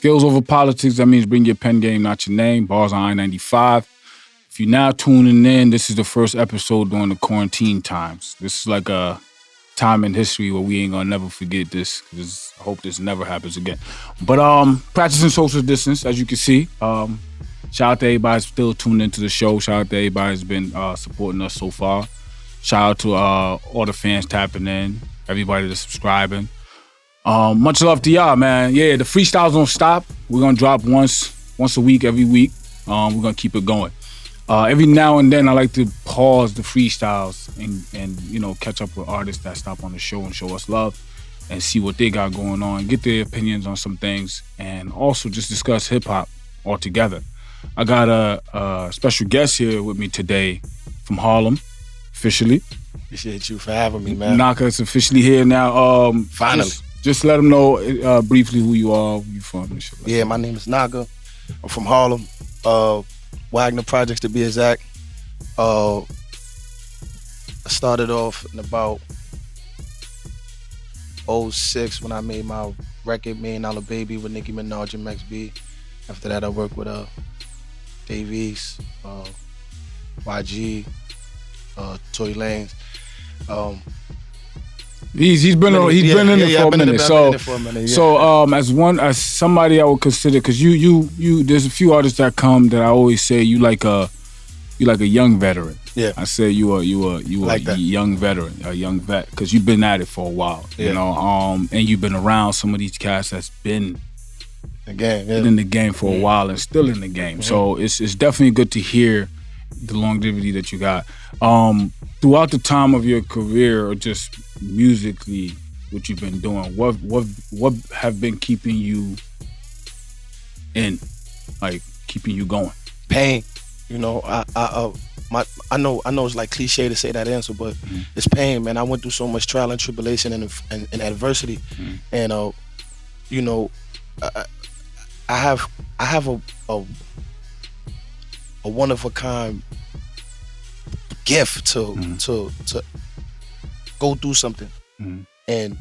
Skills over politics, that means bring your pen game, not your name. Bars on I-95. If you're now tuning in, this is the first episode during the quarantine times. This is like a time in history where we ain't gonna never forget this. I hope this never happens again. But practicing social distance, as you can see. Shout out to everybody who's still tuned into the show. Shout out to everybody who's been supporting us so far. Shout out to all the fans tapping in, everybody that's subscribing. Much love to y'all, man. Yeah, the freestyles don't stop. We're gonna drop once a week, every week. We're gonna keep it going. Every now and then, I like to pause the freestyles and catch up with artists that stop on the show and show us love and see what they got going on, get their opinions on some things, and also just discuss hip hop altogether. I got a special guest here with me today from Harlem, officially. Appreciate you for having me, man. Knocka is officially here now. Finally. Just let them know briefly who you are, where you from, and shit like that. My name is Knocka. I'm from Harlem. Wagner Projects to be exact. I started off in about 06 when I made my record, $1 Million Baby, with Nicki Minaj and Max B. After that, I worked with Davies, YG, Tory Lanez. He's been in it for a minute. So as somebody I would consider, because you there's a few artists that come that I always say you like a young veteran. Yeah. I say you a young veteran, a young vet, because you've been at it for a while. Yeah. And you've been around some of these cats that's been in the game for a while and still in the game. Mm-hmm. So it's definitely good to hear the longevity that you got. Throughout the time of your career, or just musically, what you've been doing, what have been keeping you keeping you going? Pain. I know it's like cliche to say that answer, but it's pain, man. I went through so much trial and tribulation and adversity, and I have a one of a kind gift to go through something and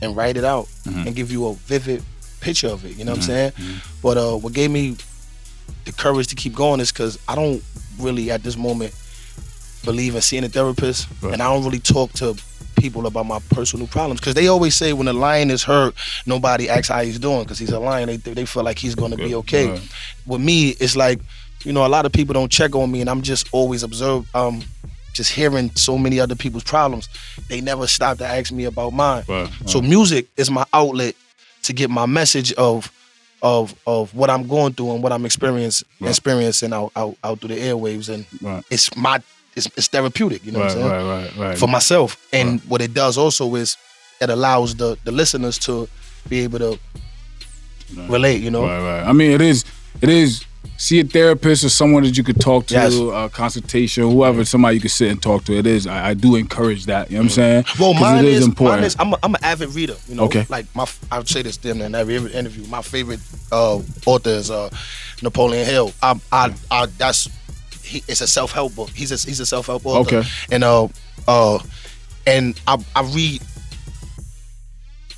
write it out and give you a vivid picture of it. You know what I'm saying? But what gave me the courage to keep going is because I don't really at this moment believe in seeing a therapist, and I don't really talk to people about my personal problems, because they always say when a lion is hurt, nobody asks how he's doing, because he's a lion. They feel like he's going to be okay. Right. With me, it's like, a lot of people don't check on me, and I'm just always just hearing so many other people's problems. They never stop to ask me about mine. Right. So music is my outlet to get my message of what I'm going through and what I'm experiencing out through the airwaves, and it's therapeutic, you know what I'm saying? Right. For myself. And what it does also is it allows the listeners to be able to relate, Right. I mean, it is see a therapist or someone that you could talk to, a consultation, whoever, somebody you could sit and talk to. It is. I do encourage that. You know what I'm saying? Well, mine is important. I'm an avid reader. Okay. Like I would say this to them in every interview. My favorite author is Napoleon Hill. It's a self-help book. He's a self-help author. Okay. And I read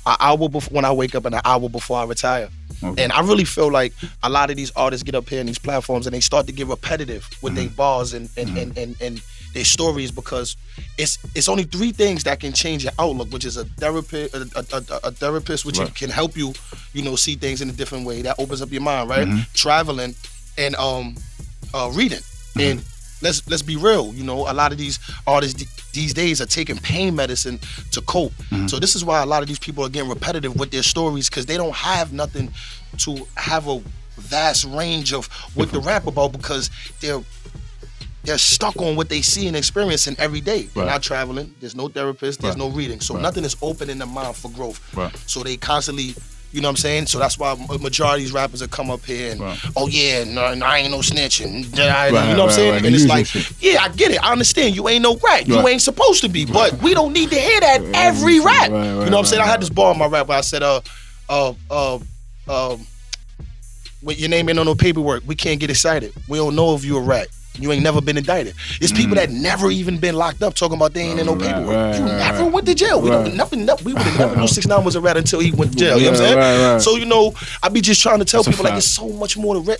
an hour before when I wake up and an hour before I retire. Okay. And I really feel like a lot of these artists get up here in these platforms and they start to get repetitive with their bars and their stories, because it's only 3 things that can change your outlook, which is a therapist which can help you, see things in a different way. That opens up your mind, right? Traveling and reading. And let's be real, a lot of these artists these days are taking pain medicine to cope. So this is why a lot of these people are getting repetitive with their stories, because they don't have nothing to have a vast range of what to rap about, because they're stuck on what they see and experiencing every day. They're not traveling, there's no therapist, there's no reading. So nothing is open in their mind for growth. So they constantly, you know what I'm saying? So that's why a majority of these rappers that come up here and, I ain't no snitching. You know what I'm saying? And it's like, I get it. I understand. You ain't no rat. You ain't supposed to be. But we don't need to hear that every rap. You know what I'm saying? I had this bar in my rap where I said, with your name ain't on no paperwork, we can't get excited. We don't know if you a rat. You ain't never been indicted. It's people that never even been locked up talking about they ain't in no paperwork. You never went to jail. We would have never knew 6ix9ine was a rat until he went to jail. You know what I'm saying? So, you know, I be just trying to tell people like, it's so much more to rap.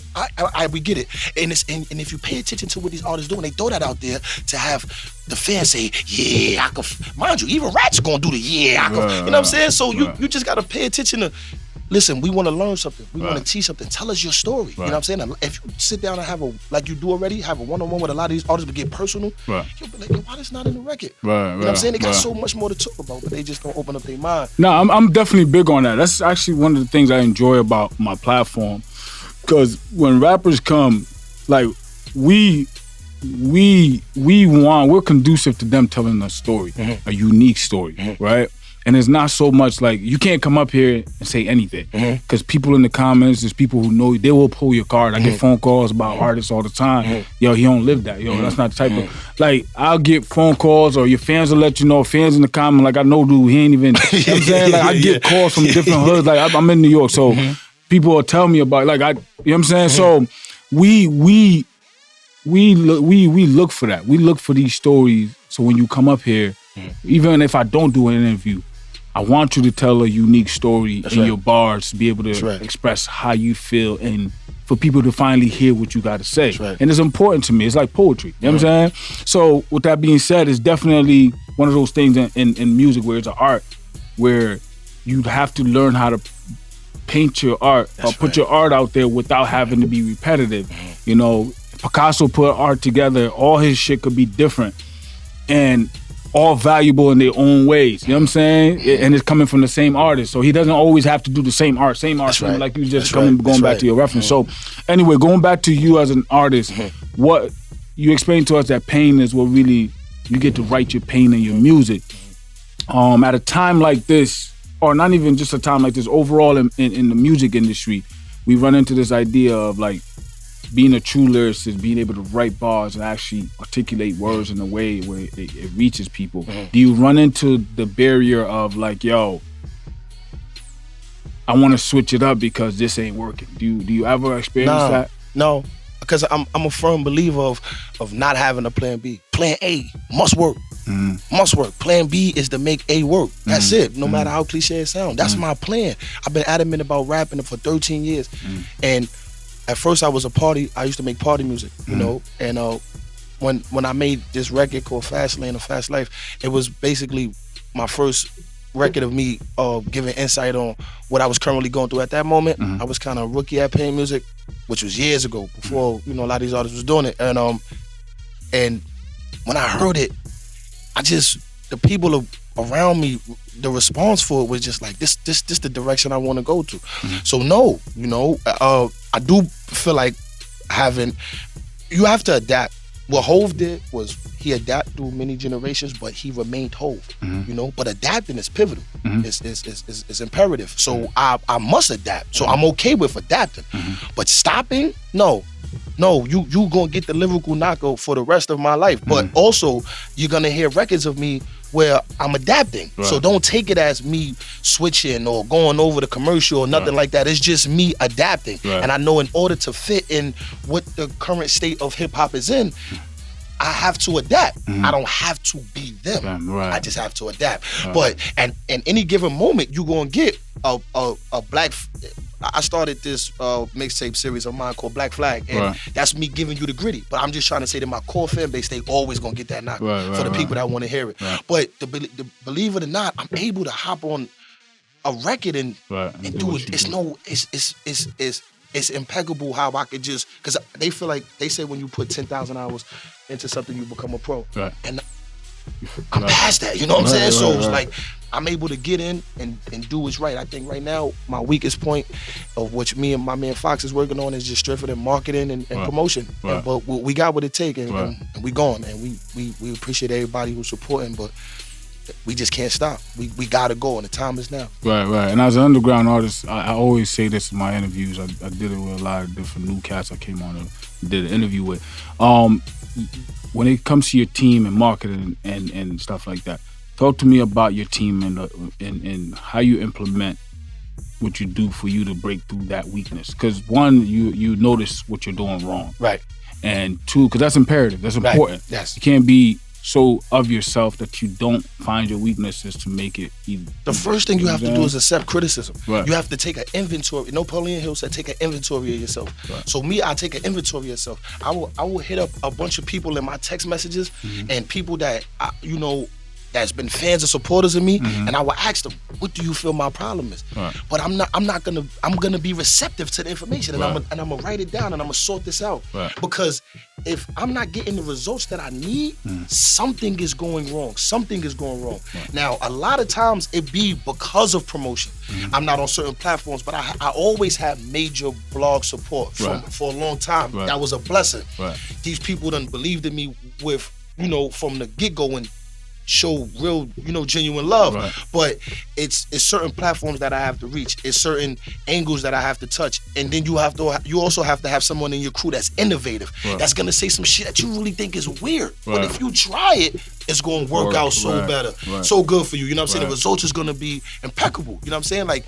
We get it. And if you pay attention to what these artists do, and they throw that out there to have the fans say, yeah, I can. Mind you, even rats are gonna do the I can. You know what I'm saying? So you just gotta pay attention to. Listen, we want to learn something. We want to teach something. Tell us your story. You know what I'm saying? If you sit down and have like you do already, have a one-on-one with a lot of these artists, but get personal, you'll be like, yo, why this not in the record? You know what I'm saying? They got so much more to talk about, but they just don't open up their mind. No, I'm definitely big on that. That's actually one of the things I enjoy about my platform. Because when rappers come, like, we're conducive to them telling a story, a unique story, right? And it's not so much like, you can't come up here and say anything. Because people in the comments, there's people who know you, they will pull your card. I get phone calls about artists all the time. Yo, he don't live that. Yo, that's not the type of, like, I'll get phone calls, or your fans will let you know, fans in the comment, like, I know dude, he ain't even, you know what I'm saying? Like, I get calls from different hoods. Like, I'm in New York, so people will tell me about, like, you know what I'm saying? So we look for that. We look for these stories. So when you come up here, even if I don't do an interview, I want you to tell a unique story in your bars, to be able to express how you feel, and for people to finally hear what you got to say. And it's important to me. It's like poetry. You know what I'm saying? So with that being said, it's definitely one of those things in music where it's an art, where you have to learn how to paint your art or put your art out there without having to be repetitive. You know, Picasso put art together, all his shit could be different and all valuable in their own ways. You know what I'm saying? And it's coming from the same artist. So he doesn't always have to do the same art, like you just going back to your reference. So anyway, going back to you as an artist, what you explained to us, that pain is what really, you get to write your pain in your music. At a time like this, or not even just a time like this, overall in the music industry, we run into this idea of like, being a true lyricist, being able to write bars and actually articulate words in a way where it reaches people. Do you run into the barrier of like, yo, I want to switch it up because this ain't working? Do you ever experience that? No, because I'm a firm believer of not having a plan B. Plan A must work. Must work. Plan B is to make A work. That's it. No matter how cliche it sounds. That's my plan. I've been adamant about rapping for 13 years. And at first I used to make party music, you know, and when I made this record called Fast Lane or Fast Life, it was basically my first record of me giving insight on what I was currently going through at that moment. I was kind of rookie at playing music, which was years ago, before, you know, a lot of these artists was doing it. And when I heard it, the people around me, the response for it was just like, this the direction I want to go to. So no, you know, I do feel like you have to adapt. What Hov did was he adapted through many generations, but he remained Hov, you know. But adapting is pivotal. It's imperative. So I must adapt. So I'm okay with adapting. But stopping, no, you gonna get the lyrical knockout for the rest of my life. But also, you're gonna hear records of me where I'm adapting. So don't take it as me switching or going over the commercial or nothing like that. It's just me adapting. And I know in order to fit in what the current state of hip hop is in, I have to adapt. I don't have to be them. I just have to adapt. But and any given moment, you're gonna get a black. I started this mixtape series of mine called Black Flag, and that's me giving you the gritty. But I'm just trying to say that my core fan base, they always gonna get that knock for the people that want to hear it. But believe it or not, I'm able to hop on a record and do it. It's impeccable how I could just, because they feel like, they say when you put 10,000 hours into something, you become a pro. And I'm past that, you know what I'm saying? So it's like, I'm able to get in and do what's right. I think right now, my weakest point of which me and my man Fox is working on is just strengthening marketing and promotion. But we got what it takes, and we gone. And we appreciate everybody who's supporting, but we just can't stop. We gotta go, and the time is now. Right. And as an underground artist, I always say this in my interviews. I did it with a lot of different new cats I came on and did an interview with. When it comes to your team and marketing and stuff like that, talk to me about your team and how you implement what you do for you to break through that weakness. Because one, you notice what you're doing wrong. And two, because that's imperative. That's important. Right. Yes. You can't be so of yourself that you don't find your weaknesses to make it easy. The first thing you have to do is accept criticism. Right. You have to take an inventory. Napoleon Hill said, take an inventory of yourself. Right. So me, I take an inventory of yourself. I will hit up a bunch of people in my text messages and people that, that's been fans and supporters of me, and I will ask them, what do you feel my problem is? Right. But I'm gonna be receptive to the information, and Right. I'm gonna write it down, and I'm gonna sort this out. Right. Because if I'm not getting the results that I need, something is going wrong. Something is going wrong. Right. Now, a lot of times it be because of promotion. I'm not on certain platforms, but I always had major blog support for a long time. Right. That was a blessing. Right. These people done believed in me with, from the get-go and show real, genuine love. Right. But it's certain platforms that I have to reach. It's certain angles that I have to touch. And then you also have to have someone in your crew that's innovative, Right. that's gonna say some shit that you really think is weird. But Right. if you try it, it's gonna work out so Right. better. Right. So good for you. You know what I'm saying? Right. The results is gonna be impeccable. You know what I'm saying? Like,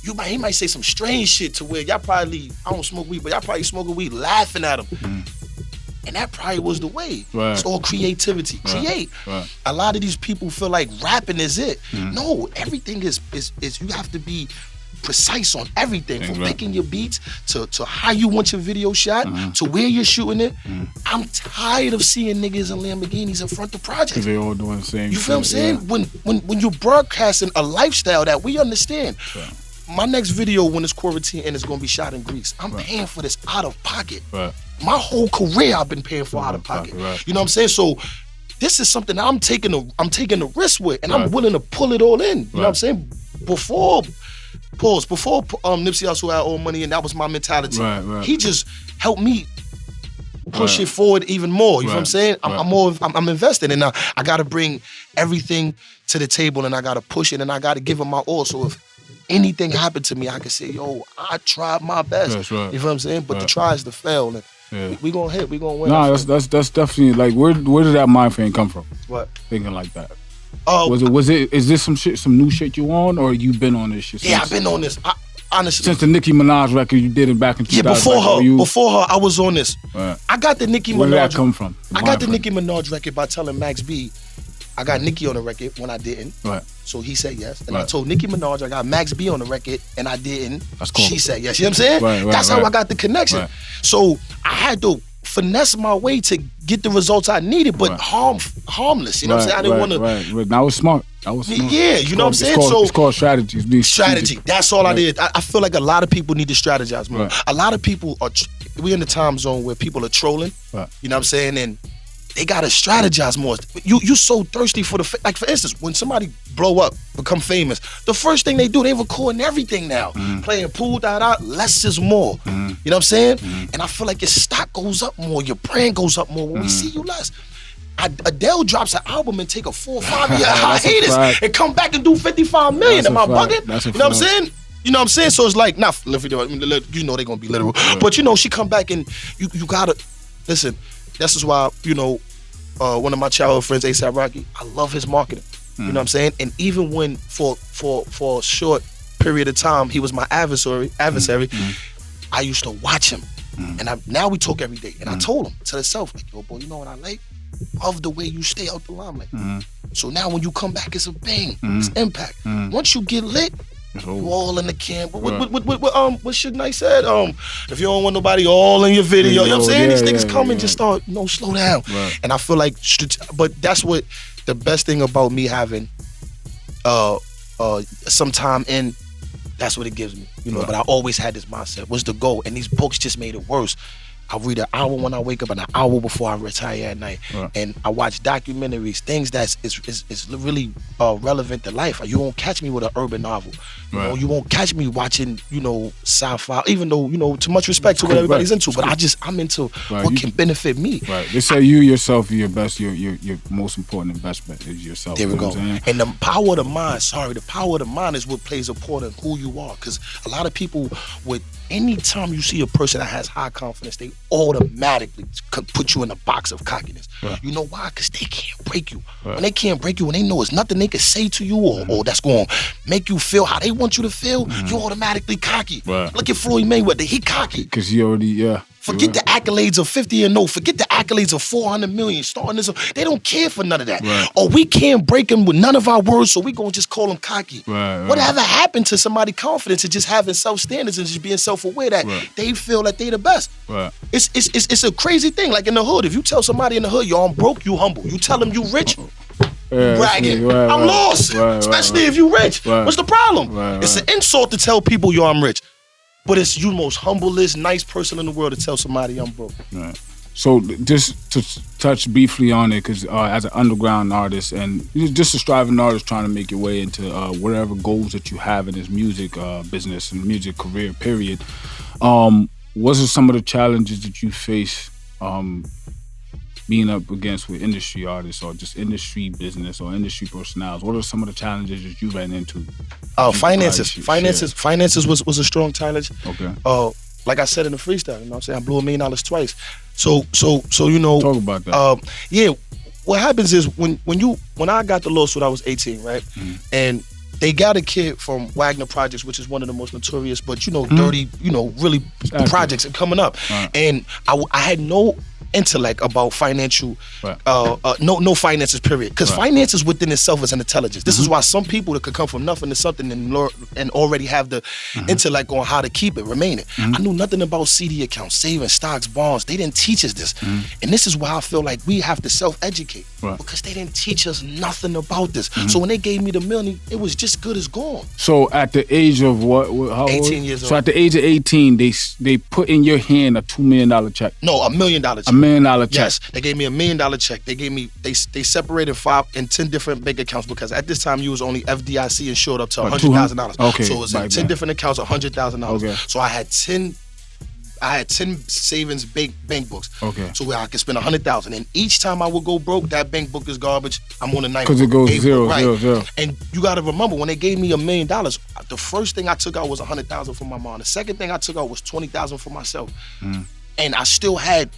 he might say some strange shit to where y'all probably, I don't smoke weed, but y'all probably smoking weed laughing at him. And that probably was the way. Right. It's all creativity. Right. Create. Right. A lot of these people feel like rapping is it. No, everything is you have to be precise on everything. From Right. picking your beats to how you want your video shot to where you're shooting it. I'm tired of seeing niggas in Lamborghinis in front of projects. Because they all doing the same You feel what I'm shit, saying? When you're broadcasting a lifestyle that we understand. Yeah. My next video when it's quarantine and it's gonna be shot in Greece, I'm paying for this out of pocket. Right. My whole career I've been paying for out of pocket. Right. You know what I'm saying? So this is something that I'm taking the risk with, and I'm Right. willing to pull it all in. You know what I'm Right. saying? Before Nipsey Hussle had all money, and that was my mentality. Right. He just helped me push Right. it forward even more. You know what I'm Right. saying? Right. I'm invested, and I got to bring everything to the table, and I got to push it, and I got to give it my all. So if anything happened to me, I could say, yo, I tried my best. That's right. You know what I'm saying? But the Right. try is to fail, and Yeah. we gonna hit, we gonna win. Nah, that's definitely like where did that mind frame come from? What? Thinking like that. Oh, Is this some new shit you on, or you been on this shit? yeah, I've been on this. Honestly, since the Nicki Minaj record you did it back in 2000. Yeah, before her, I was on this. Right. I got the Nicki Minaj. Where did that come from? I got the Nicki Minaj record by telling Max B, I got Nicki on the record when I didn't. Right. So he said yes. And I Right. told Nicki Minaj I got Max B on the record and I didn't. That's cool. She said yes. You know what I'm saying? Right, That's how I got the connection. Right. So I had to finesse my way to get the results I needed, but Right. harmless. You know what I'm saying? I didn't want to. Right. That was smart. Yeah, you know what I'm saying? It's called strategy. It's being Strategy. strategic. That's all Right. I did. I feel like a lot of people need to strategize more. Right. A lot of people we in the time zone where people are trolling. Right. You know what I'm saying? And they gotta strategize more. You so thirsty for like for instance, when somebody blow up, become famous, the first thing they do, they recording everything now. Playing pool, less is more. You know what I'm saying? And I feel like your stock goes up more, your brand goes up more when we see you less. Adele drops an album and take a 4 or 5 year hiatus and come back and do 55 million. Am I bugging? You know what I'm saying? You know what I'm saying? So it's like, not literal, you know they're gonna be literal. Right. But she come back and you gotta listen. This is why, one of my childhood friends, A$AP Rocky, I love his marketing. You know what I'm saying? And even when for a short period of time he was my adversary, I used to watch him. And now we talk every day. And I told him to himself, like, yo, boy, you know what I like? Love the way you stay out the limelight. So now when you come back, it's a bang. It's impact. Once you get lit, you all in the camp. What Suge Knight said? If you don't want nobody all in your video, you know what I'm saying? These niggas come and just start, slow down. Right. And I feel like, but that's what the best thing about me having some time in, that's what it gives me. Right. But I always had this mindset. What's the goal? And these books just made it worse. I read an hour when I wake up and an hour before I retire at night. Right. And I watch documentaries, things that's is really relevant to life. You won't catch me with an urban novel. Right. You won't catch me watching, sci-fi, even though, too much respect to what everybody's into. But I'm into what can benefit me. Right. They say you yourself are your best, your most important investment is yourself. There we go. What I'm saying? And the power of the mind is what plays a part in who you are. Because a lot of people anytime you see a person that has high confidence, they automatically put you in a box of cockiness. Right. You know why? Because they can't break you. Right. When they can't break you, when they know it's nothing they can say to you or that's going to make you feel how they want you to feel, you're automatically cocky. Right. Look at Floyd Mayweather. He cocky. Because he already, Forget the accolades of 50 and 0. Forget the accolades of 400 million. Starting this, they don't care for none of that. Right. Or we can't break them with none of our words, so we gonna just call them cocky. Right. Whatever happened to somebody's confidence and just having self-standards and just being self-aware that they feel that they the best? Right. It's a crazy thing. Like in the hood, if you tell somebody in the hood, yo, I'm broke, you humble. You tell them you rich, bragging. I'm lost. Especially if you rich. What's the problem? It's an insult to tell people, yo, I'm rich. But it's you most humblest, nice person in the world to tell somebody I'm broke. Right. So just to touch briefly on it, because as an underground artist and just a striving artist trying to make your way into whatever goals that you have in this music business and music career, period, what are some of the challenges that you face being up against with industry artists or just industry business or industry personnel? What are some of the challenges that you ran into? Finances. Finances was a strong challenge. Okay. Like I said in the freestyle, you know what I'm saying? I blew $1 million twice. So you know. Talk about that. Yeah. What happens is when I got the lawsuit, I was 18, right? And they got a kid from Wagner Projects, which is one of the most notorious, but you know, dirty, you know, really projects coming up. And I had no intellect about financial, no finances, period. Because finances within itself is an intelligence. This is why some people that could come from nothing to something and already have the intellect on how to keep it, remain it. I knew nothing about CD accounts, savings, stocks, bonds. They didn't teach us this. And this is why I feel like we have to self-educate because they didn't teach us nothing about this. So when they gave me the $1 million, it was just good as gone. So at the age of what? How 18 years old. So at the age of 18, they put in your hand a $2 million check. No, $1 million check. $1 million check. Yes, they gave me $1 million check. They gave me they separated 5 and 10 different bank accounts because at this time you was only FDIC insured up to $100,000. Okay, so it was in 10 different accounts, $100,000. Okay. So I had 10 savings bank books. Okay. So where I could spend $100,000, and each time I would go broke, that bank book is garbage. I'm on the ninth. Because it goes zero. And you got to remember when they gave me $1 million, the first thing I took out was $100,000 from my mom. The second thing I took out was $20,000 for myself, and I still had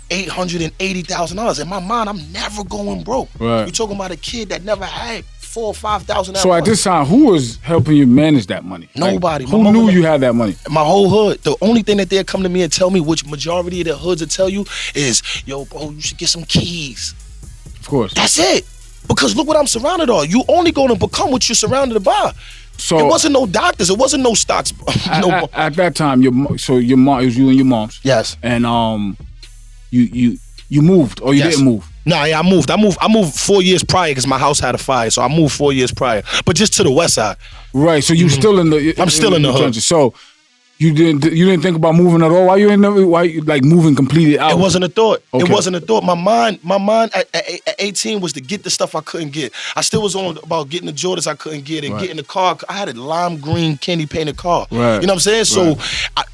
$880,000 in my mind. I'm never going broke. You're talking about a kid that never had $4,000 or $5,000. So at this time, who was helping you manage that money? Nobody. Like, who knew you had that money? My whole hood. The only thing that they'll come to me and tell me, which majority of the hoods will tell you, is, yo, bro, you should get some keys. Of course. That's it. Because look what I'm surrounded on. You only going to become what you're surrounded by. So it wasn't no doctors. It wasn't no stocks. At that time, your mom, it was you and your mom's. Yes. And you moved or you didn't move? Nah, yeah, I moved. I moved 4 years prior because my house had a fire, so I moved 4 years prior, but just to the west side. Right. So you still in the? I'm still in the hood. So you didn't think about moving at all? Why you like moving completely out? It wasn't a thought. Okay. It wasn't a thought. My mind at 18 was to get the stuff I couldn't get. I still was on about getting the Jordans I couldn't get and getting the car. I had a lime green candy painted car. Right. You know what I'm saying? So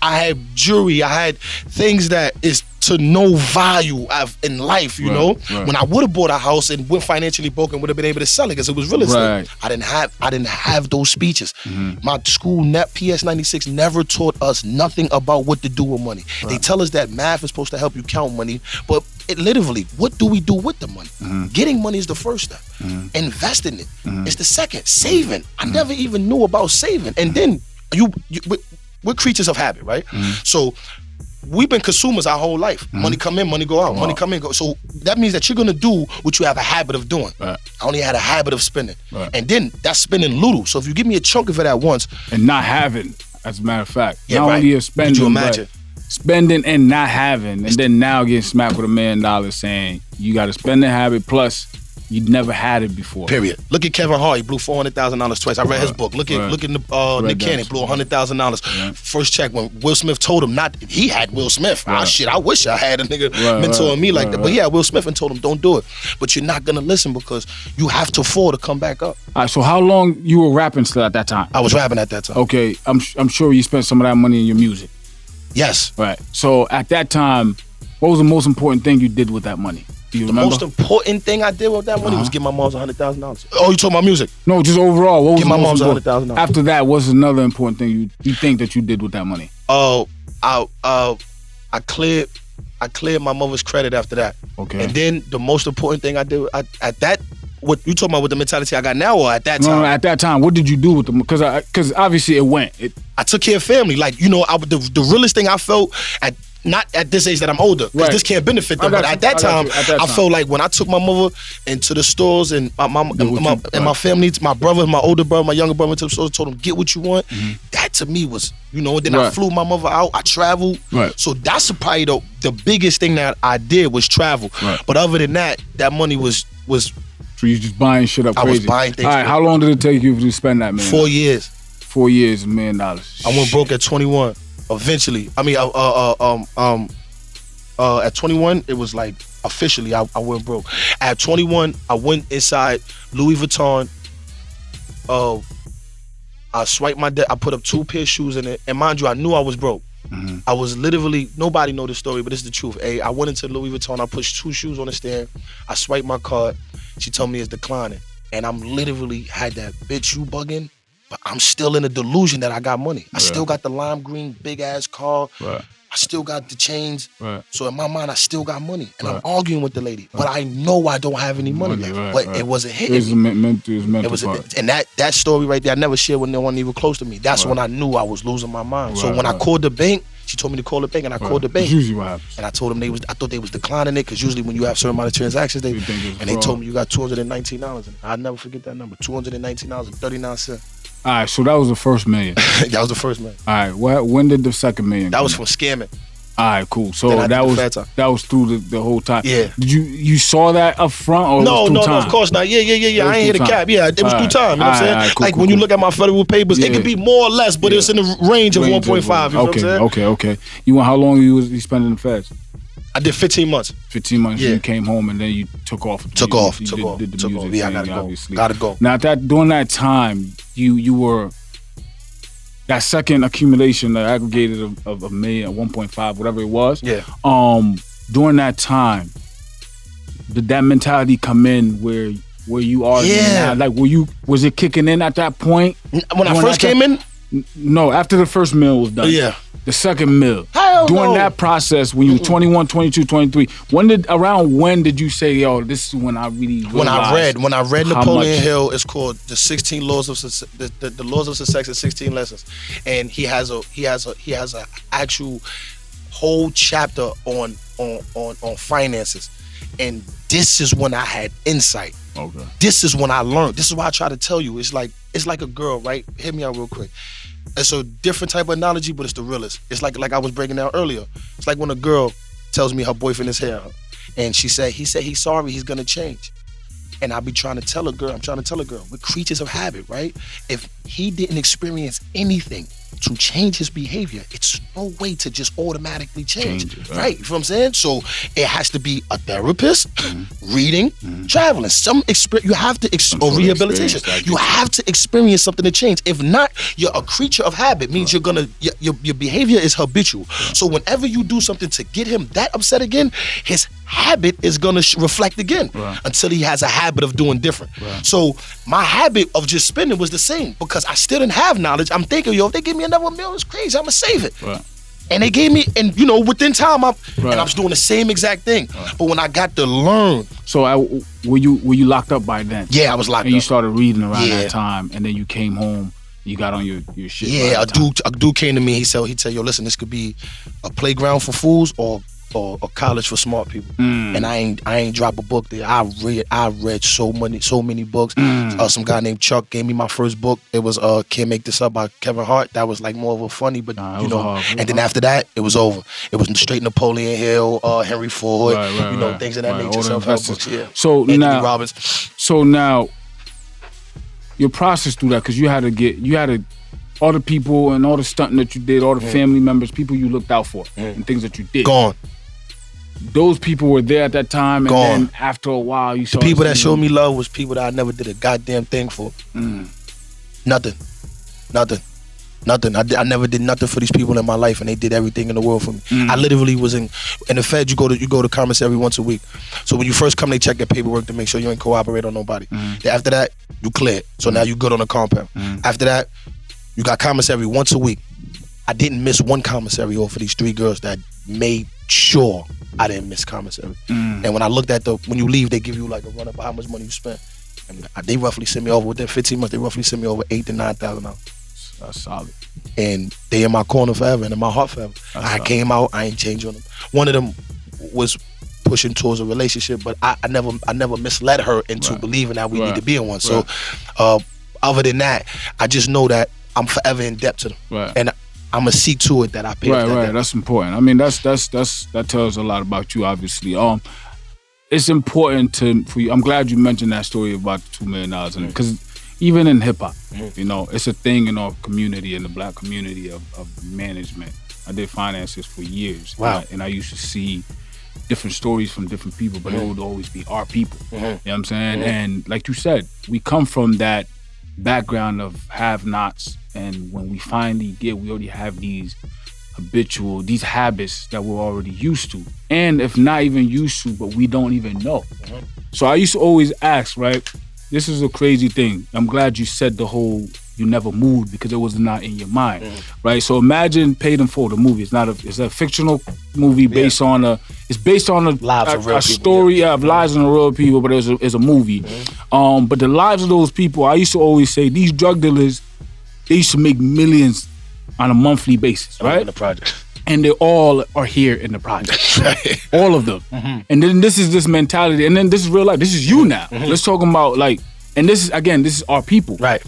I had jewelry. I had things that is to no value in life, you know? When I would have bought a house and went financially broke and would have been able to sell it because it was real estate. I didn't have those speeches. My school, PS 96, never taught us nothing about what to do with money. They tell us that math is supposed to help you count money, but it literally, what do we do with the money? Getting money is the first step. Investing it is the second. Saving. I never even knew about saving. And then we're creatures of habit, right? So we've been consumers our whole life. Money come in, money go out. Money come in, go. So that means that you're gonna do what you have a habit of doing. I only had a habit of spending. And then that's spending little. So if you give me a chunk of it at once. And not having, as a matter of fact. Yeah, not only spending, could you imagine? Spending and not having. And then now getting smacked with $1 million saying you gotta spend the habit plus you never had it before. Period. Look at Kevin Hart. He blew $400,000 twice. I read his book. Look at Nick Cannon. Blew $100,000. First check when Will Smith told him he had Will Smith. Shit, I wish I had a nigga mentoring me like that. But he had Will Smith and told him, don't do it. But you're not gonna listen because you have to fall to come back up. All right, so how long you were rapping still at that time? I was rapping at that time. Okay, I'm sure you spent some of that money in your music. Yes. Right. So at that time, what was the most important thing you did with that money? Do you remember? The most important thing I did with that money was give my mom's $100,000. Oh, you talking about music? No, just overall. What was give my mom's $100,000. After that, what's another important thing you think that you did with that money? Oh, I cleared my mother's credit after that. Okay. And then the most important thing I did at that. What you talking about with the mentality I got now, or at that time? No, at that time. What did you do with them? Because obviously it went. I took care of family. Like, you know, the realest thing I felt at not at this age that I'm older, because this can't benefit them. But at that time, I felt like when I took my mother into the stores and my family, my brother, my older brother, my younger brother, to the stores, told them, get what you want. That to me was, then I flew my mother out. I traveled. So that's probably the biggest thing that I did was travel. But other than that, that money was. So you just buying shit up crazy. I was buying things. All right, how long did it take you to spend that, man? 4 years. 4 years, $1 million. I went broke at 21. Eventually, I mean, at 21, it was like officially I went broke. At 21, I went inside Louis Vuitton. I swiped my debt. I put up 2 pair of shoes in it, and mind you, I knew I was broke. I was literally, nobody know the story, but it's the truth. Hey, I went into Louis Vuitton. I pushed 2 shoes on the stand. I swiped my card. She told me it's declining, and I'm literally had that, bitch, you bugging. But I'm still in a delusion that I got money. I still got the lime green big ass car. I still got the chains. So in my mind, I still got money. And I'm arguing with the lady. But I know I don't have any money left. But it wasn't hitting me. It was and that story right there, I never shared with no one even close to me. That's when I knew I was losing my mind. So when I called the bank, she told me to call the bank, and I called the bank. That's usually what happens. And I told them I thought they was declining it, because usually when you have certain amount of transactions, they told me you got $219 in it. I'll never forget that number, $219.39. All right, so that was the first $1 million. That was the first $1 million. All right, when did the second $1 million? That was from scamming. All right, cool. So that was through the whole time. Yeah. Did you saw that up front, or no, it was through time? Of course not. Yeah. I ain't hit a cap. Yeah, it was through time. You know what I'm saying? Cool, like when you look at my federal papers, it could be more or less, but it's in the range of 1.5. You know what I'm saying? Okay. How long you spent in the feds? I did 15 months. 15 months. Yeah. You came home and then you took off. Took off. Did the music Yeah, thing, I gotta go. obviously. Gotta go. Now during that time, you were that second accumulation, that aggregated of $1 million, 1.5, whatever it was. Yeah. During that time, did that mentality come in where you are now? Like, was it kicking in at that point? When I first came in? No, after the first meal was done. Yeah. The second meal. During that process, when you were 21, 22, 23, when did you say, yo, this is when I really realized when I read Napoleon Hill, it's called the 16 laws of the laws of success in 16 lessons, and he has a actual whole chapter on finances, and this is when I had insight. Okay. This is when I learned. This is why I try to tell you. It's like a girl, right? Hear me out real quick. It's a different type of analogy, but it's the realest. It's like I was breaking down earlier. It's like when a girl tells me her boyfriend is here, and he said he's sorry, he's gonna change. And I'm trying to tell a girl, we're creatures of habit, right? If he didn't experience anything to change his behavior, it's no way to just automatically change it, right? You know what I'm saying? So it has to be a therapist, reading, traveling, some experience. You have to, or rehabilitation. You have to experience something to change. If not, you're a creature of habit. Means you're gonna, your behavior is habitual. So whenever you do something to get him that upset again, his habit is gonna reflect again until he has a habit of doing different. So my habit of just spending was the same, because I still didn't have knowledge. I'm thinking, yo, if they give me another $1 million, it's crazy, I'm gonna save it. And they gave me, and within time, and I was doing the same exact thing. But when I got to learn. So were you locked up by then? Yeah, I was locked up. And you started reading around that time, and then you came home, you got on your shit. Yeah, a dude came to me, he said, yo, listen, this could be a playground for fools or college for smart people. And I ain't drop a book there. I read so many books. Some guy named Chuck gave me my first book. It was Can't Make This Up by Kevin Hart. That was like more of a funny, but and then after that it was over. It was straight Napoleon Hill, Henry Ford, things of that nature, self-help books. So Anthony now Robbins. So now your process through that, because you had to all the people and all the stunting that you did, all the family members, people you looked out for, and things that you did. Gone. Those people were there at that time, and then after a while, you saw the people that showed me love was people that I never did a goddamn thing for. Nothing. I never did nothing for these people in my life, and they did everything in the world for me. I literally was in the Fed. You go to commissary once a week. So when you first come, they check your paperwork to make sure you ain't cooperate on nobody. After that, you cleared. So now you good on the compound. After that, you got commissary once a week. I didn't miss one commissary over for these 3 girls that made sure I didn't miss commissary. And when I looked at when you leave, they give you like a run up of how much money you spent. And they roughly sent me over within 15 months. They roughly sent me over $8,000 to $9,000. That's solid. And they in my corner forever and in my heart forever. I came out, I ain't changed on them. One of them was pushing towards a relationship, but I never misled her into believing that we need to be in one. So other than that, I just know that I'm forever in debt to them. And I'm gonna see to it that I pay. Right. That's important. I mean, that tells a lot about you, obviously. It's important for you. I'm glad you mentioned that story about the $2 million, because even in hip hop, you know, it's a thing in our community, in the black community of management. I did finances for years. Wow. And I used to see different stories from different people, but it would always be our people. You know what I'm saying? And like you said, we come from that background of have-nots, and when we finally we already have these habits that we're already used to. And if not even used to, but we don't even know. So I used to always ask, right? This is a crazy thing. I'm glad you said the whole you never moved, because it was not in your mind, right? So imagine Paid in Full, the movie. It's a fictional movie based on a lives of real a story of lives of real people, but it's a movie. But the lives of those people, I used to always say, these drug dealers, they used to make millions on a monthly basis, right? In the project. And they all are here in the project. All of them. And then this is this mentality, and then this is real life. This is you now. Let's talk about and this is our people. Right.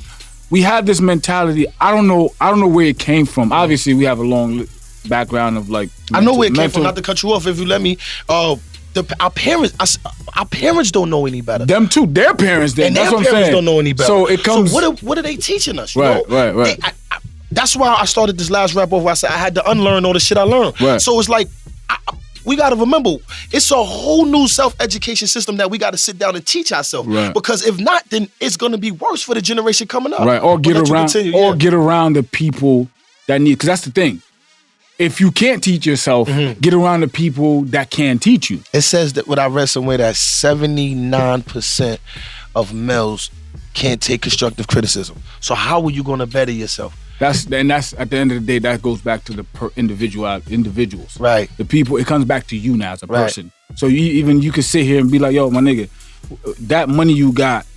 We have this mentality. I don't know where it came from. Obviously, we have a long background of I know where it came from. Not to cut you off, if you let me. Our parents don't know any better. Them too. Their parents did. And that's their what I'm parents saying. don't know any better. So it comes. So what are they teaching us? Right. That's why I started this last rap off where I said I had to unlearn all the shit I learned. Right. So it's like, we got to remember, it's a whole new self-education system that we got to sit down and teach ourselves. Right. Because if not, then it's going to be worse for the generation coming up. Right. Or get around the people that need, because that's the thing. If you can't teach yourself, get around the people that can teach you. It says that, what I read somewhere, that 79% of males can't take constructive criticism. So how are you going to better yourself? That's at the end of the day, that goes back to the individuals. Right. The people, it comes back to you now as a person. So you can sit here and be like, yo, my nigga, that money you got,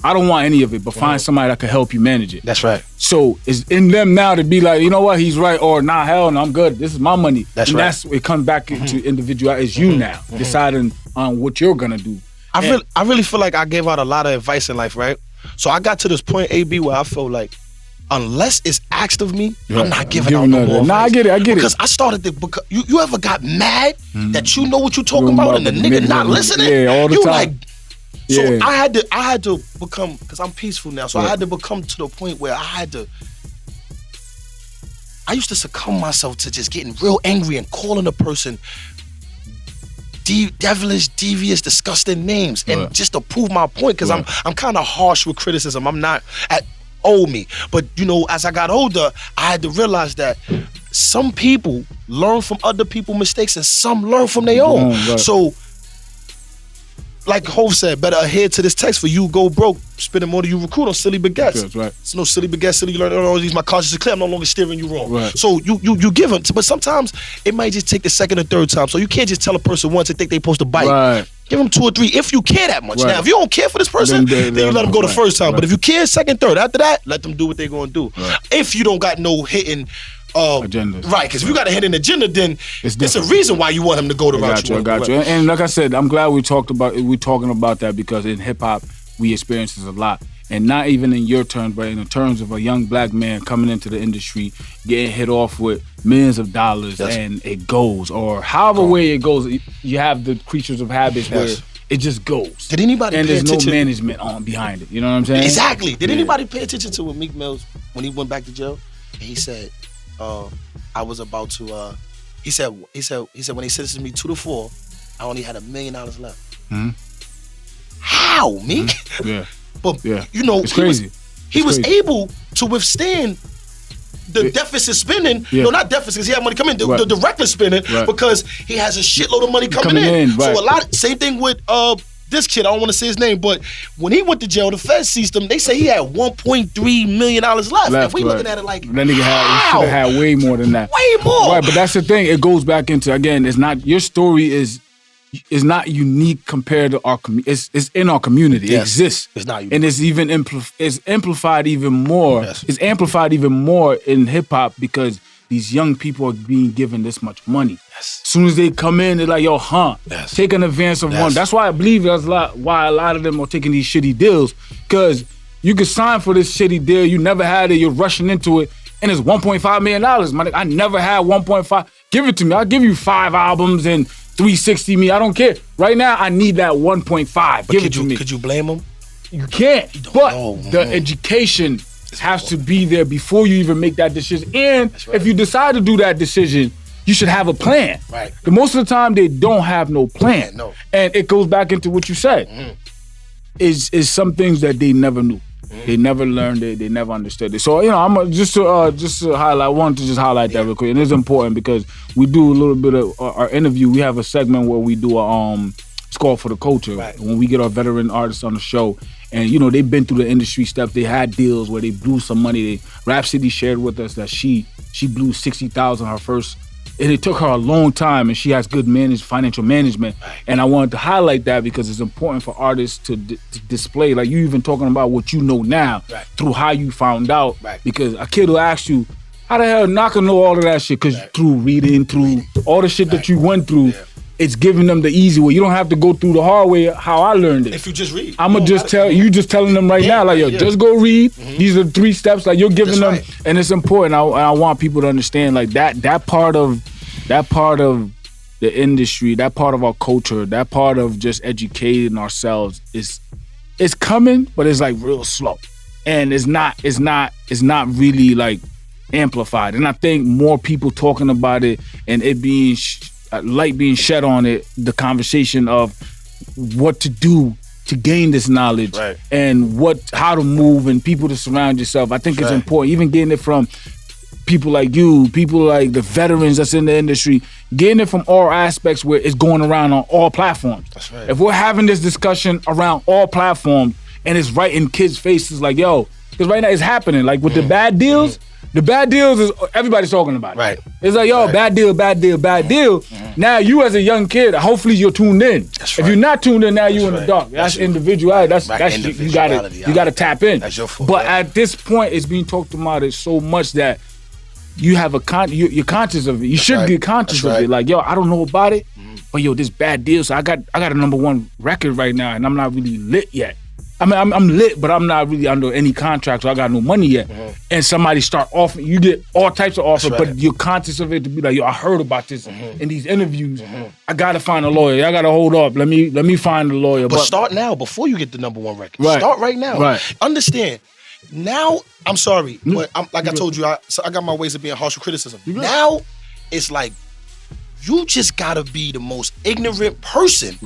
I don't want any of it, but find somebody that can help you manage it. That's right. So it's in them now to be like, you know what, he's right, or nah, hell no, I'm good. This is my money. That's and right. It comes back into individual. It's you now deciding on what you're gonna do. I really feel like I gave out a lot of advice in life, right? So I got to this point, AB, where I feel like, unless it's asked of me, I'm not giving out no more. Nah, I get it. Because I started to, because you ever got mad that you know what you're talking about and the nigga not listening? Yeah, all the you time. Like, so I had to become, because I'm peaceful now, so I had to become to the point where I used to succumb myself to just getting real angry and calling a person devilish, devious, disgusting names, and just to prove my point, because I'm kind of harsh with criticism. I'm not old me. But you know, as I got older, I had to realize that some people learn from other people's mistakes and some learn from their own. So, like Hov said, better adhere to this text, for you go broke, spending more than you recruit on silly baguettes. That's right. It's no silly baguettes, silly you learn, these my conscience is clear, I'm no longer steering you wrong. Right. So you give them, but sometimes it might just take the second or third time. So you can't just tell a person once and think they supposed to bite. Right. Give them 2 or 3 if you care that much. Right. Now, if you don't care for this person, then you let them go the first time. Right. But if you care second, third, after that, let them do what they're going to do. Right. If you don't got no hidden agenda. Right, because if you got a hidden agenda, then it's a reason why you want them to go the route you want. I got you. And like I said, I'm glad we're talking about that, because in hip hop, we experience this a lot. And not even in your terms, but in the terms of a young black man coming into the industry, getting hit off with millions of dollars, and it goes, or however way it goes, you have the creatures of habits where it just goes. Did anybody and pay there's attention? no management on behind it. You know what I'm saying? Exactly. Did anybody pay attention to what Meek Mills, when he went back to jail, and he said, I was about to, he said when they sentenced me 2 to 4, I only had $1 million left. How, Meek? Yeah. But you know, it's crazy. He was able to withstand the deficit spending. No, not deficit, because he had money coming in. The reckless spending, because he has a shitload of money coming in. So same thing with this kid. I don't want to say his name, but when he went to jail, the Fed seized him. They say he had $1.3 million left. If we looking at it like, that nigga should have had way more than that. Way more. Right, but that's the thing. It goes back into, again, it's not, your story is is not unique compared to our community. It's in our community. It exists. It's not unique. And it's even it's amplified even more. Yes. It's amplified even more in hip hop because these young people are being given this much money. Yes. As soon as they come in, they're like, yo, Yes. take an advance of one. That's why I believe why a lot of them are taking these shitty deals. Because you could sign for this shitty deal, you never had it, you're rushing into it, and it's $1.5 million. My nigga, I never had 1.5. Give it to me. I'll give you 5 albums and 360 me. I don't care. Right now, I need that 1.5. Give it to me. Could you blame them? You can't. But the education has to be there before you even make that decision. And if you decide to do that decision, you should have a plan. Right. But most of the time, they don't have no plan. No. And it goes back into what you said. Is some things that they never knew. They never learned it. They never understood it. So, I'm just to highlight. I wanted to just highlight that real quick. And it's important because we do a little bit of our interview. We have a segment where we do it's called For the Culture. Right. When we get our veteran artists on the show. And, they've been through the industry stuff. They had deals where they blew some money. Rhapsody shared with us that she blew $60,000 her first. And it took her a long time, and she has good financial management. And I wanted to highlight that because it's important for artists to display, like you even talking about what you know now through how you found out. Right. Because a kid will ask you, how the hell Knocka know all of that shit? Because through reading, through all the shit that you went through, it's giving them the easy way. You don't have to go through the hard way how I learned it. If you just read. I'm going to just tell you, just telling them right now, like, yo, just go read. These are the 3 steps. Like, you're giving them, and it's important. I want people to understand, like, that part of the industry, that part of our culture, that part of just educating ourselves it's coming, but it's like real slow. And it's not really like amplified. And I think more people talking about it and it being light being shed on it, the conversation of what to do to gain this knowledge and how to move and people to surround yourself. I think it's important. Even getting it from people like you, people like the veterans that's in the industry, getting it from all aspects where it's going around on all platforms. That's right. If we're having this discussion around all platforms and it's right in kids' faces, like, yo, because right now it's happening. Like with the bad deals, the bad deals is everybody's talking about it. Right. It's like, yo, bad deal. Now you as a young kid, hopefully you're tuned in. That's if you're not tuned in, now you're in the dark. That's individuality. That's individuality. you gotta tap in. That's your fault. But at this point, it's being talked about it so much that you have you're conscious of it. You should get conscious of it. Like, yo, I don't know about it, but yo, this bad deal. So I got a #1 record right now, and I'm not really lit yet. I mean, I'm lit, but I'm not really under any contract, so I got no money yet. And somebody start offering, you get all types of offers, but you're conscious of it to be like, yo, I heard about this in these interviews. I gotta find a lawyer. I gotta hold up. Let me find a lawyer. But start now before you get the #1 record. Right. Start right now. Right. Understand. Now, I'm sorry, but I told you, I got my ways of being harsh with criticism. Now, it's like, you just gotta be the most ignorant person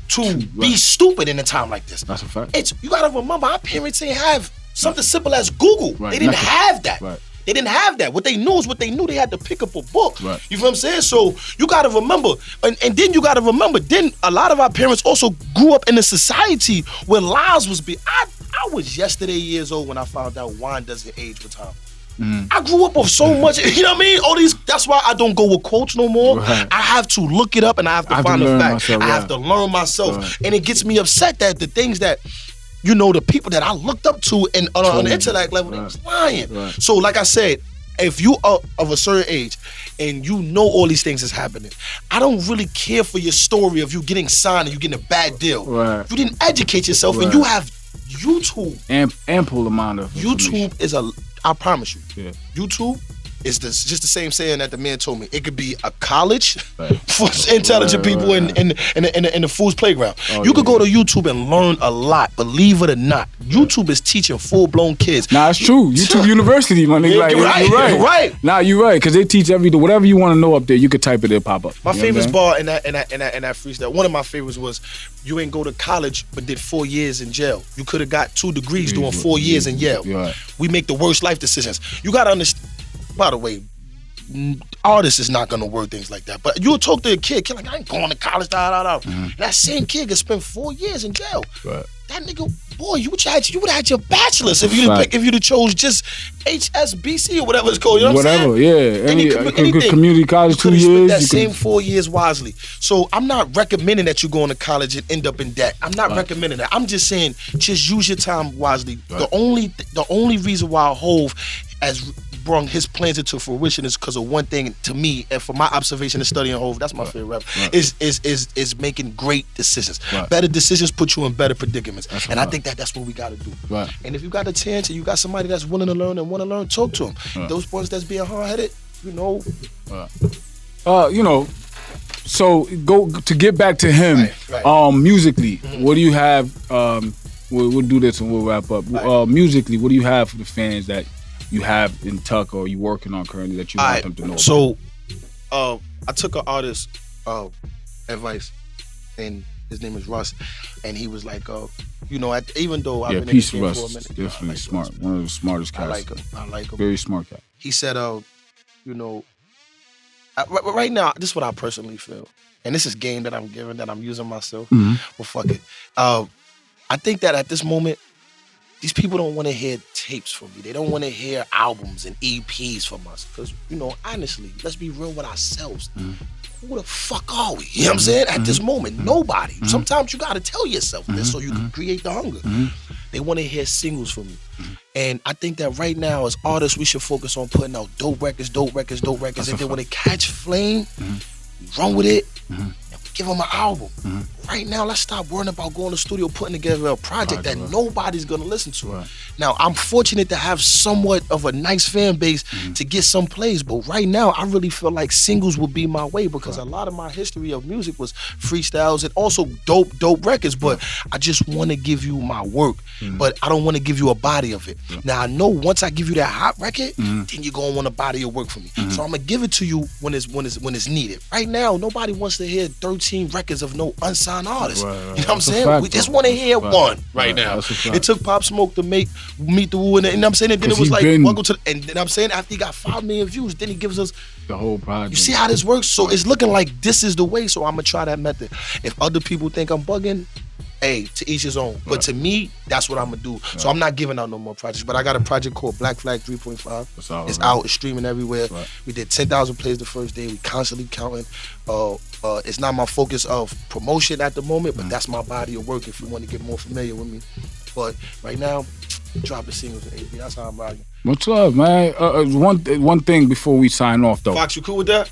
to be stupid in a time like this. That's a fact. You gotta remember, our parents didn't have something simple as Google. They didn't have that. They didn't have that. What they knew is what they knew. They had to pick up a book. You feel what I'm saying? So you gotta remember, and then you gotta remember, then a lot of our parents also grew up in a society where lies was big. I was yesterday years old when I found out wine doesn't age with time. I grew up with so much, you know what I mean? All these, that's why I don't go with quotes no more. I have to look it up and I have to find the fact. I have to learn myself. And it gets me upset that the things that, the people that I looked up to and on the intellect level, they was lying. So like I said, if you are of a certain age and you know all these things is happening, I don't really care for your story of you getting signed and you getting a bad deal. You didn't educate yourself and you have YouTube. Ample amount of YouTube is I promise you, YouTube is just the same saying that the man told me. It could be a college for intelligent people in the fool's playground. You could go to YouTube and learn a lot, believe it or not. YouTube is teaching full-blown kids. Nah, it's true. YouTube University, my nigga. Like, you're right. Nah, you're right, because they teach whatever you want to know up there, you could type it, it'll pop up. My favorite bar in that freestyle, one of my favorites was, you ain't go to college but did 4 years in jail. You could have got 2 degrees doing 4 years in Yale. We make the worst life decisions. You got to understand. By the way, artists is not gonna word things like that. But you'll talk to a kid like, I ain't going to college, That same kid could spend 4 years in jail. That nigga boy, you would have had your bachelor's if you'd have chose just HSBC or whatever it's called. You know what I'm saying? Yeah. Anything. Community college, 2 years. You that same 4 years wisely. So I'm not recommending that you go into college and end up in debt. I'm not recommending that. I'm just saying, just use your time wisely. Right. The only reason why Hov has brung his plans into fruition is because of one thing to me, and for my observation and studying Hov, that's my favorite rapper, is making great decisions. Right. Better decisions put you in better predicaments. And I think that's what we got to do. Right. And if you got a chance and you got somebody that's willing to learn and want to learn, talk to them. Right. Those ones that's being hard-headed, you know. So go to get back to him. Right. Musically, what do you have? We'll do this and we'll wrap up. Right. Musically, what do you have for the fans that you have in tuck or you working on currently that you want them to know? So, I took an artist advice, and his name is Russ, and he was like, even though I've been in the game Russ, for a minute, definitely like smart, Russ, one of the smartest cats. I like him. Very smart cat. He said, right now, this is what I personally feel, and this is game that I'm giving, that I'm using myself. Well, fuck it. I think that at this moment, these people don't want to hear tapes from me. They don't want to hear albums and EPs from us. Because, honestly, let's be real with ourselves. Who the fuck are we? You know what I'm saying? At this moment, nobody. Sometimes you got to tell yourself this so you can create the hunger. They want to hear singles from me. And I think that right now, as artists, we should focus on putting out dope records. And then when they catch flame, we run with it, and we give them an album. Right now, let's stop worrying about going to the studio, putting together a project that nobody's going to listen to. Right. Now, I'm fortunate to have somewhat of a nice fan base to get some plays, but right now, I really feel like singles would be my way because a lot of my history of music was freestyles and also dope records, but I just want to give you my work, but I don't want to give you a body of it. Now, I know once I give you that hot record, then you're going to want a body of work from me. So I'm going to give it to you when it's needed. Right now, nobody wants to hear 13 records of no unsigned artists. Right. You know what I'm saying? We just want to hear one right now. It took Pop Smoke to make Meet the Woo, and you know what I'm saying? And then it was like, welcome to, and then I'm saying after he got 5 million views, then he gives us the whole project. You see how this works? So it's looking like this is the way, so I'm going to try that method. If other people think I'm bugging, hey, to each his own. But to me, that's what I'm going to do. So I'm not giving out no more projects. But I got a project called Black Flag 3.5. It's out. It's streaming everywhere. We did 10,000 plays the first day. We constantly counting. It's not my focus of promotion at the moment, but that's my body of work if you want to get more familiar with me. But right now, dropping singles in AB. That's how I'm riding. Much love, man. One thing before we sign off, though. Fox, you cool with that?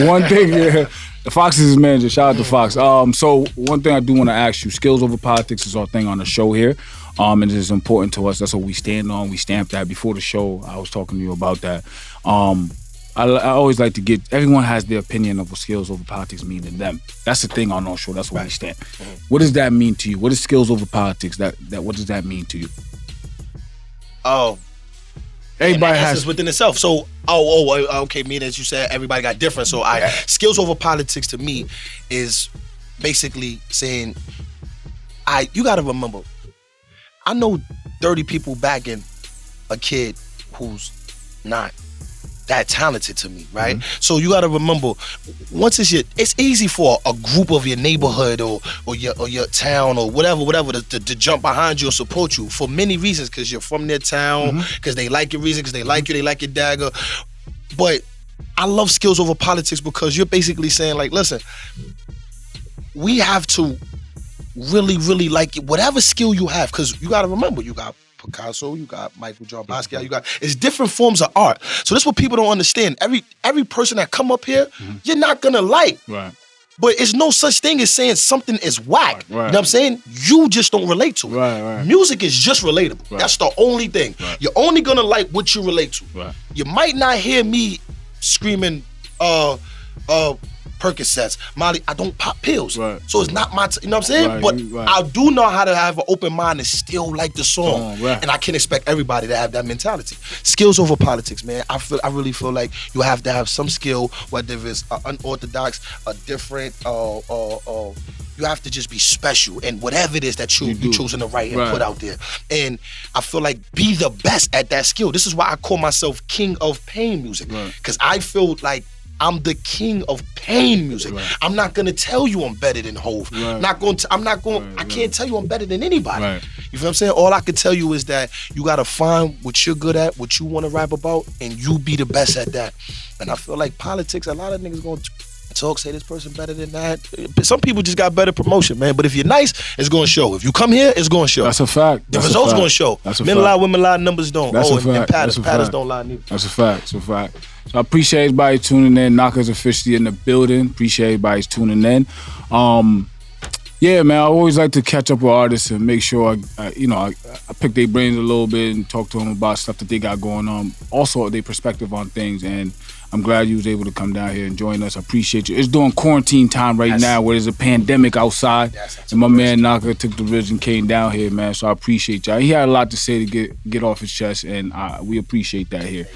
One thing, yeah. Fox is his manager. Shout out to Fox. So one thing I do want to ask you: skills over politics is our thing on the show here, and it is important to us. That's what we stand on. We stamp that. Before the show, I was talking to you about that. I always like to get, everyone has their opinion of what skills over politics mean to them. That's the thing on our show. That's where we stand. What does that mean to you? What is skills over politics? What does that mean to you? Everybody has within itself. So, okay, meaning as you said, everybody got different. So skills over politics to me is basically saying, you gotta remember, I know 30 people backing a kid who's not that talented to me, right? So you gotta remember, once it's easy for a group of your neighborhood or your town or whatever to jump behind you or support you for many reasons, because you're from their town, because they like your reason, because they like you, they like your dagger. But I love skills over politics because you're basically saying, like, listen, we have to really, really like it, whatever skill you have, because you gotta remember, you got Picasso, you got Michael John Basquiat, it's different forms of art. So that's what people don't understand. Every person that come up here, you're not gonna like. Right. But it's no such thing as saying something is whack. Right. You know what I'm saying? You just don't relate to it. Right. Music is just relatable. Right. That's the only thing. Right. You're only gonna like what you relate to. Right. You might not hear me screaming Percocets, Molly, I don't pop pills. Right. So it's not my, you know what I'm saying? But I do know how to have an open mind and still like the song. And I can't expect everybody to have that mentality. Skills over politics, man. I really feel like you have to have some skill, whether it's unorthodox, a different, you have to just be special and whatever it is that you're choosing to write and put out there. And I feel like be the best at that skill. This is why I call myself king of pain music. Because I feel like I'm the king of pain music. Right. I'm not gonna tell you I'm better than Hov. Right. I can't tell you I'm better than anybody. Right. You feel what I'm saying? All I can tell you is that you gotta find what you're good at, what you wanna rap about, and you be the best at that. And I feel like politics, a lot of niggas gonna talk, say this person better than that. Some people just got better promotion, man. But if you're nice, it's gonna show. If you come here, it's gonna show. That's a fact. The results gonna show. Men lie, women lie, numbers don't. That's a fact. And patterns don't lie neither. That's a fact. It's a fact. So I appreciate everybody tuning in. Knocka's officially in the building. Appreciate everybody's tuning in. Yeah, man, I always like to catch up with artists and make sure I pick their brains a little bit and talk to them about stuff that they got going on. Also, their perspective on things. And I'm glad you was able to come down here and join us. I appreciate you. It's during quarantine time now where there's a pandemic outside. And my man Knocka took the risk and came down here, man. So I appreciate y'all. He had a lot to say to get off his chest, and we appreciate that here.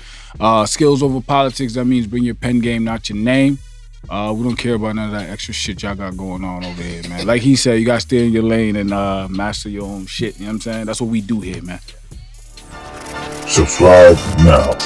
Skills over politics, that means bring your pen game, not your name. We don't care about none of that extra shit y'all got going on over here, man. Like he said, you got to stay in your lane and master your own shit. You know what I'm saying? That's what we do here, man. Subscribe now.